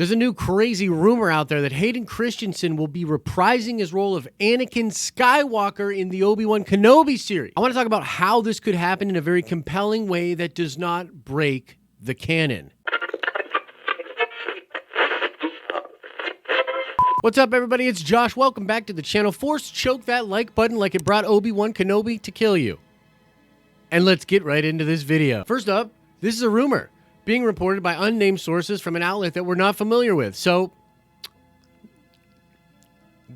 There's a new crazy rumor out there that Hayden Christensen will be reprising his role of Anakin Skywalker in the Obi-Wan Kenobi series. I want to talk about how this could happen in a very compelling way that does not break the canon. What's up, everybody? It's Josh. Welcome back to the channel. Force choke that like button like it brought Obi-Wan Kenobi to kill you. And let's get right into this video. First up, this is a rumor being reported by unnamed sources from an outlet that we're not familiar with. So,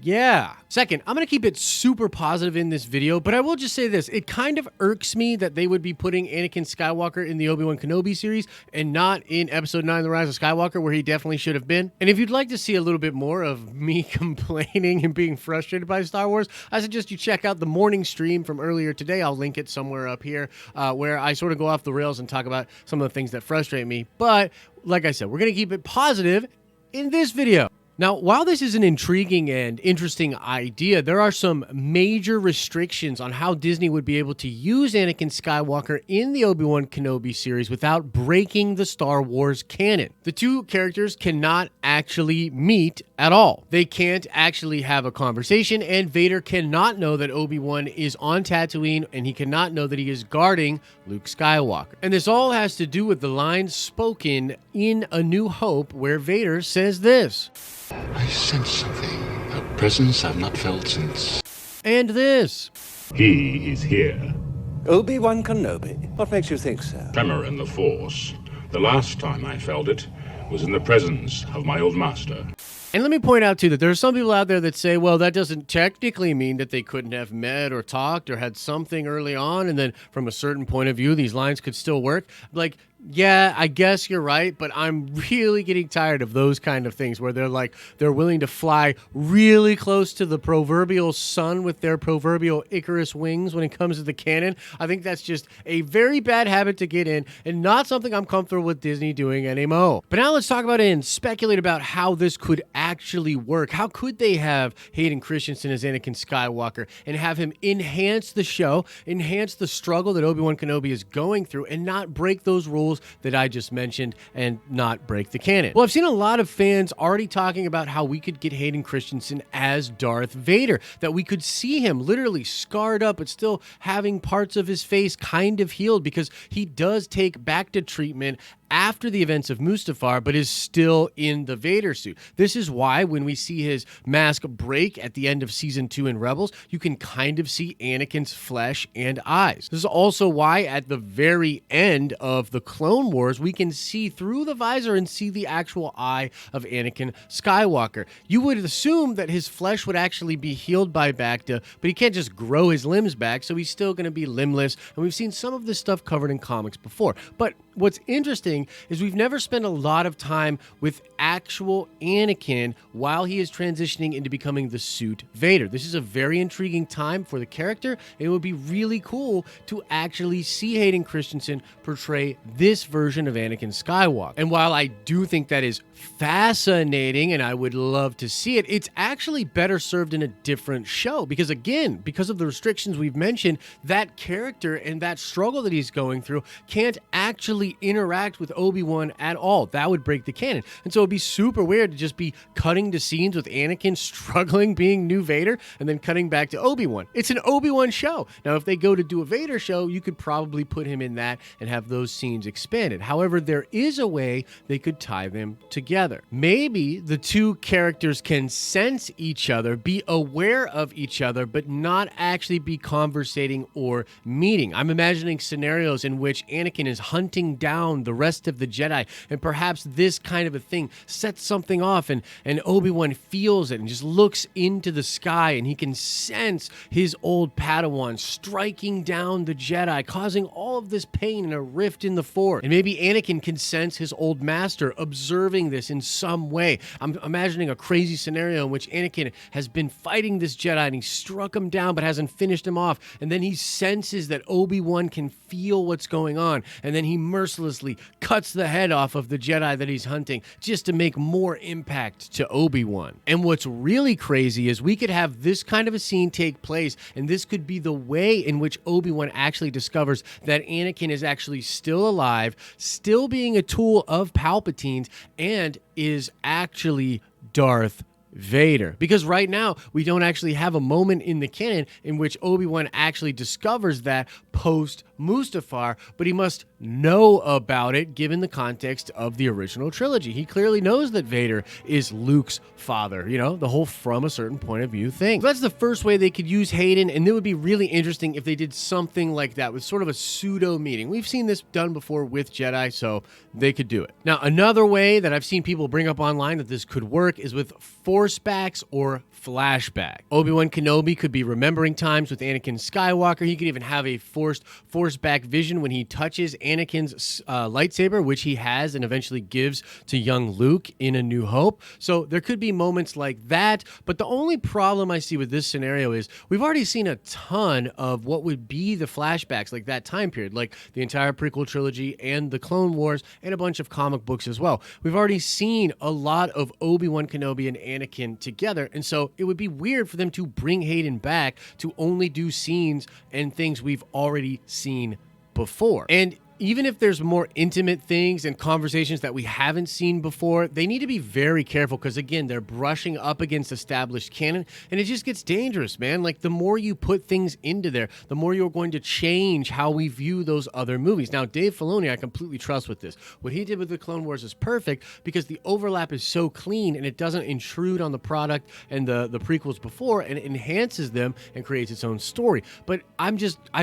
yeah. Second, I'm going to keep it super positive in this video, but I will just say this. It kind of irks me that they would be putting Anakin Skywalker in the Obi-Wan Kenobi series and not in Episode 9, The Rise of Skywalker, where he definitely should have been. And if you'd like to see a little bit more of me complaining and being frustrated by Star Wars, I suggest you check out the morning stream from earlier today. I'll link it somewhere up here, where I sort of go off the rails and talk about some of the things that frustrate me. But like I said, we're going to keep it positive in this video. Now, while this is an intriguing and interesting idea, there are some major restrictions on how Disney would be able to use Anakin Skywalker in the Obi-Wan Kenobi series without breaking the Star Wars canon. The two characters cannot actually meet at all. They can't actually have a conversation, and Vader cannot know that Obi-Wan is on Tatooine, and he cannot know that he is guarding Luke Skywalker. And this all has to do with the lines spoken in A New Hope, where Vader says this: I sense something, a presence I've not felt since. And this. He is here. Obi-Wan Kenobi? What makes you think so? Tremor in the Force. The last time I felt it was in the presence of my old master. And let me point out, too, that there are some people out there that say, well, that doesn't technically mean that they couldn't have met or talked or had something early on, and then from a certain point of view, these lines could still work. Like, yeah, I guess you're right, but I'm really getting tired of those kind of things where they're willing to fly really close to the proverbial sun with their proverbial Icarus wings when it comes to the canon. I think that's just a very bad habit to get in and not something I'm comfortable with Disney doing anymore. But now let's talk about it and speculate about how this could actually work. How could they have Hayden Christensen as Anakin Skywalker and have him enhance the show, enhance the struggle that Obi-Wan Kenobi is going through, and not break those rules that I just mentioned and not break the canon? Well, I've seen a lot of fans already talking about how we could get Hayden Christensen as Darth Vader, that we could see him literally scarred up but still having parts of his face kind of healed, because he does take bacta treatment after the events of Mustafar, but is still in the Vader suit. This is why when we see his mask break at the end of Season 2 in Rebels, you can kind of see Anakin's flesh and eyes. This is also why at the very end of the Clone Wars, we can see through the visor and see the actual eye of Anakin Skywalker. You would assume that his flesh would actually be healed by bacta, but he can't just grow his limbs back, so he's still going to be limbless, and we've seen some of this stuff covered in comics before. But what's interesting is we've never spent a lot of time with actual Anakin while he is transitioning into becoming the suit Vader. This is a very intriguing time for the character, and it would be really cool to actually see Hayden Christensen portray this version of Anakin Skywalker. And while I do think that is fascinating and I would love to see it, it's actually better served in a different show, because again, because of the restrictions we've mentioned, that character and that struggle that he's going through can't actually interact with Obi-Wan at all. That would break the canon. And so it'd be super weird to just be cutting to scenes with Anakin struggling being new Vader and then cutting back to Obi-Wan. It's an Obi-Wan show. Now, if they go to do a Vader show, you could probably put him in that and have those scenes expanded. However, there is a way they could tie them together. Maybe the two characters can sense each other, be aware of each other, but not actually be conversating or meeting. I'm imagining scenarios in which Anakin is hunting down the rest of the Jedi, and perhaps this kind of a thing sets something off, and Obi-Wan feels it and just looks into the sky, and he can sense his old Padawan striking down the Jedi, causing all of this pain and a rift in the Force. And maybe Anakin can sense his old master observing this in some way. I'm imagining a crazy scenario in which Anakin has been fighting this Jedi and he struck him down but hasn't finished him off, and then he senses that Obi-Wan can feel what's going on, and then he mercs mercilessly cuts the head off of the Jedi that he's hunting just to make more impact to Obi-Wan. And what's really crazy is we could have this kind of a scene take place, and this could be the way in which Obi-Wan actually discovers that Anakin is actually still alive, still being a tool of Palpatine's, and is actually Darth Vader. Because right now, we don't actually have a moment in the canon in which Obi-Wan actually discovers that post-Mustafar, but he must know about it given the context of the original trilogy. He clearly knows that Vader is Luke's father, you know, the whole from a certain point of view thing. So that's the first way they could use Hayden, and it would be really interesting if they did something like that with sort of a pseudo meeting. We've seen this done before with Jedi, so they could do it. Now, another way that I've seen people bring up online that this could work is with Forcebacks or flashback. Obi-Wan Kenobi could be remembering times with Anakin Skywalker. He could even have a forceback vision when he touches Anakin's lightsaber, which he has and eventually gives to young Luke in A New Hope. So there could be moments like that, but the only problem I see with this scenario is we've already seen a ton of what would be the flashbacks, like that time period, like the entire prequel trilogy and the Clone Wars and a bunch of comic books as well. We've already seen a lot of Obi-Wan Kenobi and Anakin together, and so it would be weird for them to bring Hayden back to only do scenes and things we've already seen before. And even if there's more intimate things and conversations that we haven't seen before, they need to be very careful because, again, they're brushing up against established canon, and it just gets dangerous, man. Like, the more you put things into there, the more you're going to change how we view those other movies. Now, Dave Filoni, I completely trust with this. What he did with the Clone Wars is perfect because the overlap is so clean and it doesn't intrude on the product and the prequels before, and it enhances them and creates its own story. But I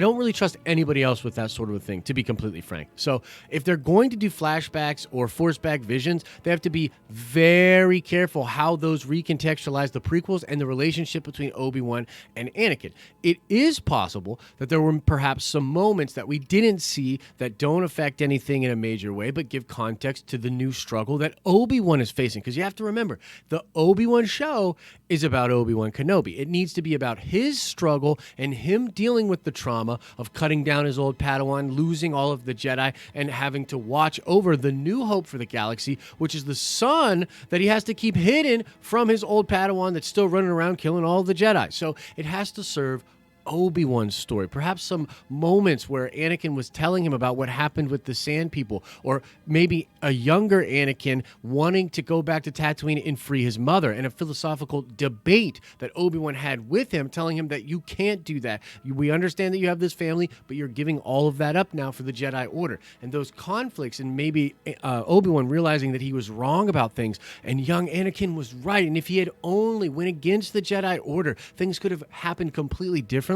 don't really trust anybody else with that sort of a thing, to be completely frank. So if they're going to do flashbacks or forceback visions, they have to be very careful how those recontextualize the prequels and the relationship between Obi-Wan and Anakin. It is possible that there were perhaps some moments that we didn't see that don't affect anything in a major way, but give context to the new struggle that Obi-Wan is facing. Because you have to remember, the Obi-Wan show is about Obi-Wan Kenobi. It needs to be about his struggle and him dealing with the trauma of cutting down his old Padawan, losing all of the Jedi, and having to watch over the new hope for the galaxy, which is the son that he has to keep hidden from his old Padawan that's still running around killing all the Jedi. So it has to serve Obi-Wan's story, perhaps some moments where Anakin was telling him about what happened with the Sand People, or maybe a younger Anakin wanting to go back to Tatooine and free his mother, and a philosophical debate that Obi-Wan had with him, telling him that you can't do that. We understand that you have this family, but you're giving all of that up now for the Jedi Order. And those conflicts, and maybe Obi-Wan realizing that he was wrong about things, and young Anakin was right, and if he had only went against the Jedi Order, things could have happened completely differently.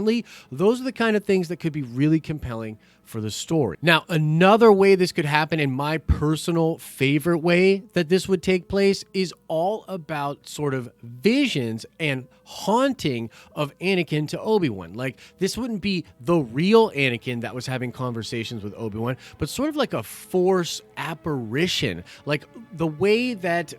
Those are the kind of things that could be really compelling for the story. Now, another way this could happen, and my personal favorite way that this would take place, is all about sort of visions and haunting of Anakin to Obi-Wan. Like, this wouldn't be the real Anakin that was having conversations with Obi-Wan, but sort of like a Force apparition, like the way that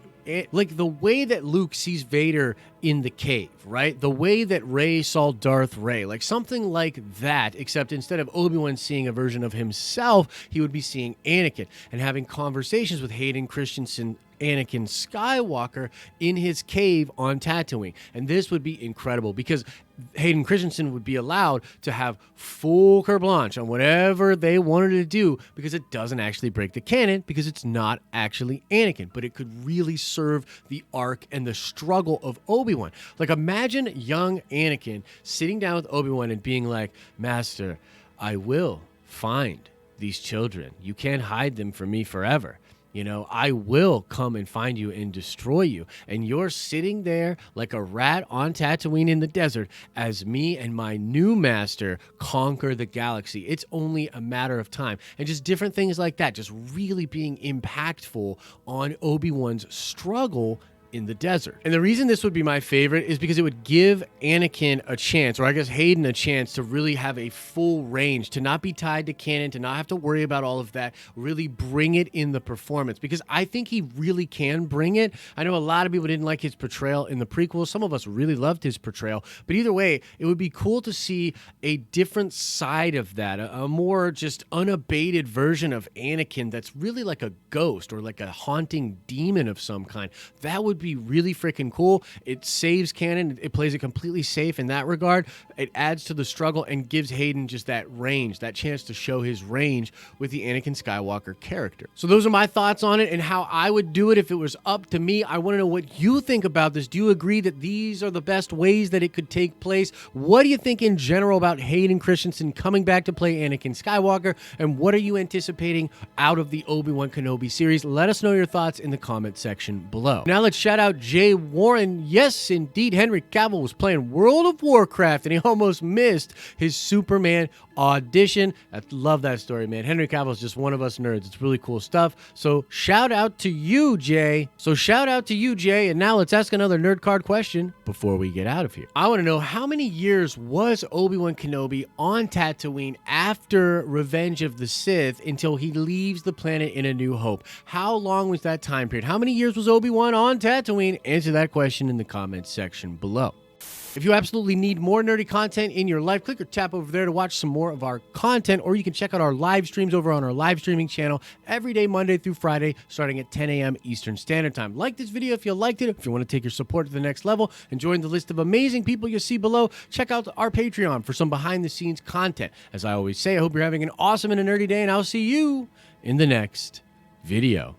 Luke sees Vader in the cave, right? The way that Rey saw Darth Rey, like something like that, except instead of Obi-Wan seeing a version of himself, he would be seeing Anakin and having conversations with Hayden Christensen Anakin Skywalker in his cave on Tatooine. And this would be incredible because Hayden Christensen would be allowed to have full carte blanche on whatever they wanted to do, because it doesn't actually break the canon, because it's not actually Anakin, but it could really serve the arc and the struggle of Obi-Wan. Like, imagine young Anakin sitting down with Obi-Wan and being like, "Master, I will find these children. You can't hide them from me forever. You know, I will come and find you and destroy you. And you're sitting there like a rat on Tatooine in the desert as me and my new master conquer the galaxy. It's only a matter of time." And just different things like that, just really being impactful on Obi-Wan's struggle in the desert. And the reason this would be my favorite is because it would give Anakin a chance, or I guess Hayden a chance, to really have a full range, to not be tied to canon, to not have to worry about all of that, really bring it in the performance, because I think he really can bring it. I know a lot of people didn't like his portrayal in the prequels. Some of us really loved his portrayal, but either way, it would be cool to see a different side of that, a more just unabated version of Anakin that's really like a ghost or like a haunting demon of some kind. That would be really freaking cool. It saves canon. It plays it completely safe in that regard. It adds to the struggle and gives Hayden just that range, that chance to show his range with the Anakin Skywalker character. So those are my thoughts on it and how I would do it if it was up to me. I want to know what you think about this. Do you agree that these are the best ways that it could take place? What do you think in general about Hayden Christensen coming back to play Anakin Skywalker? And what are you anticipating out of the Obi-Wan Kenobi series? Let us know your thoughts in the comment section below. Now let's shout out Jay Warren. Yes, indeed, Henry Cavill was playing World of Warcraft and he almost missed his Superman audition. I love that story, man. Henry Cavill is just one of us nerds. It's really cool stuff. So shout out to you, Jay. And now let's ask another nerd card question before we get out of here. I want to know, how many years was Obi-Wan Kenobi on Tatooine after Revenge of the Sith until he leaves the planet in A New Hope? How long was that time period? How many years was Obi-Wan on Tatooine? Answer that question in the comments section below. If you absolutely need more nerdy content in your life, click or tap over there to watch some more of our content, or you can check out our live streams over on our live streaming channel every day, Monday through Friday, starting at 10 a.m. Eastern Standard Time. Like this video if you liked it. If you want to take your support to the next level and join the list of amazing people you see below, check out our Patreon for some behind-the-scenes content. As I always say, I hope you're having an awesome and a nerdy day, and I'll see you in the next video.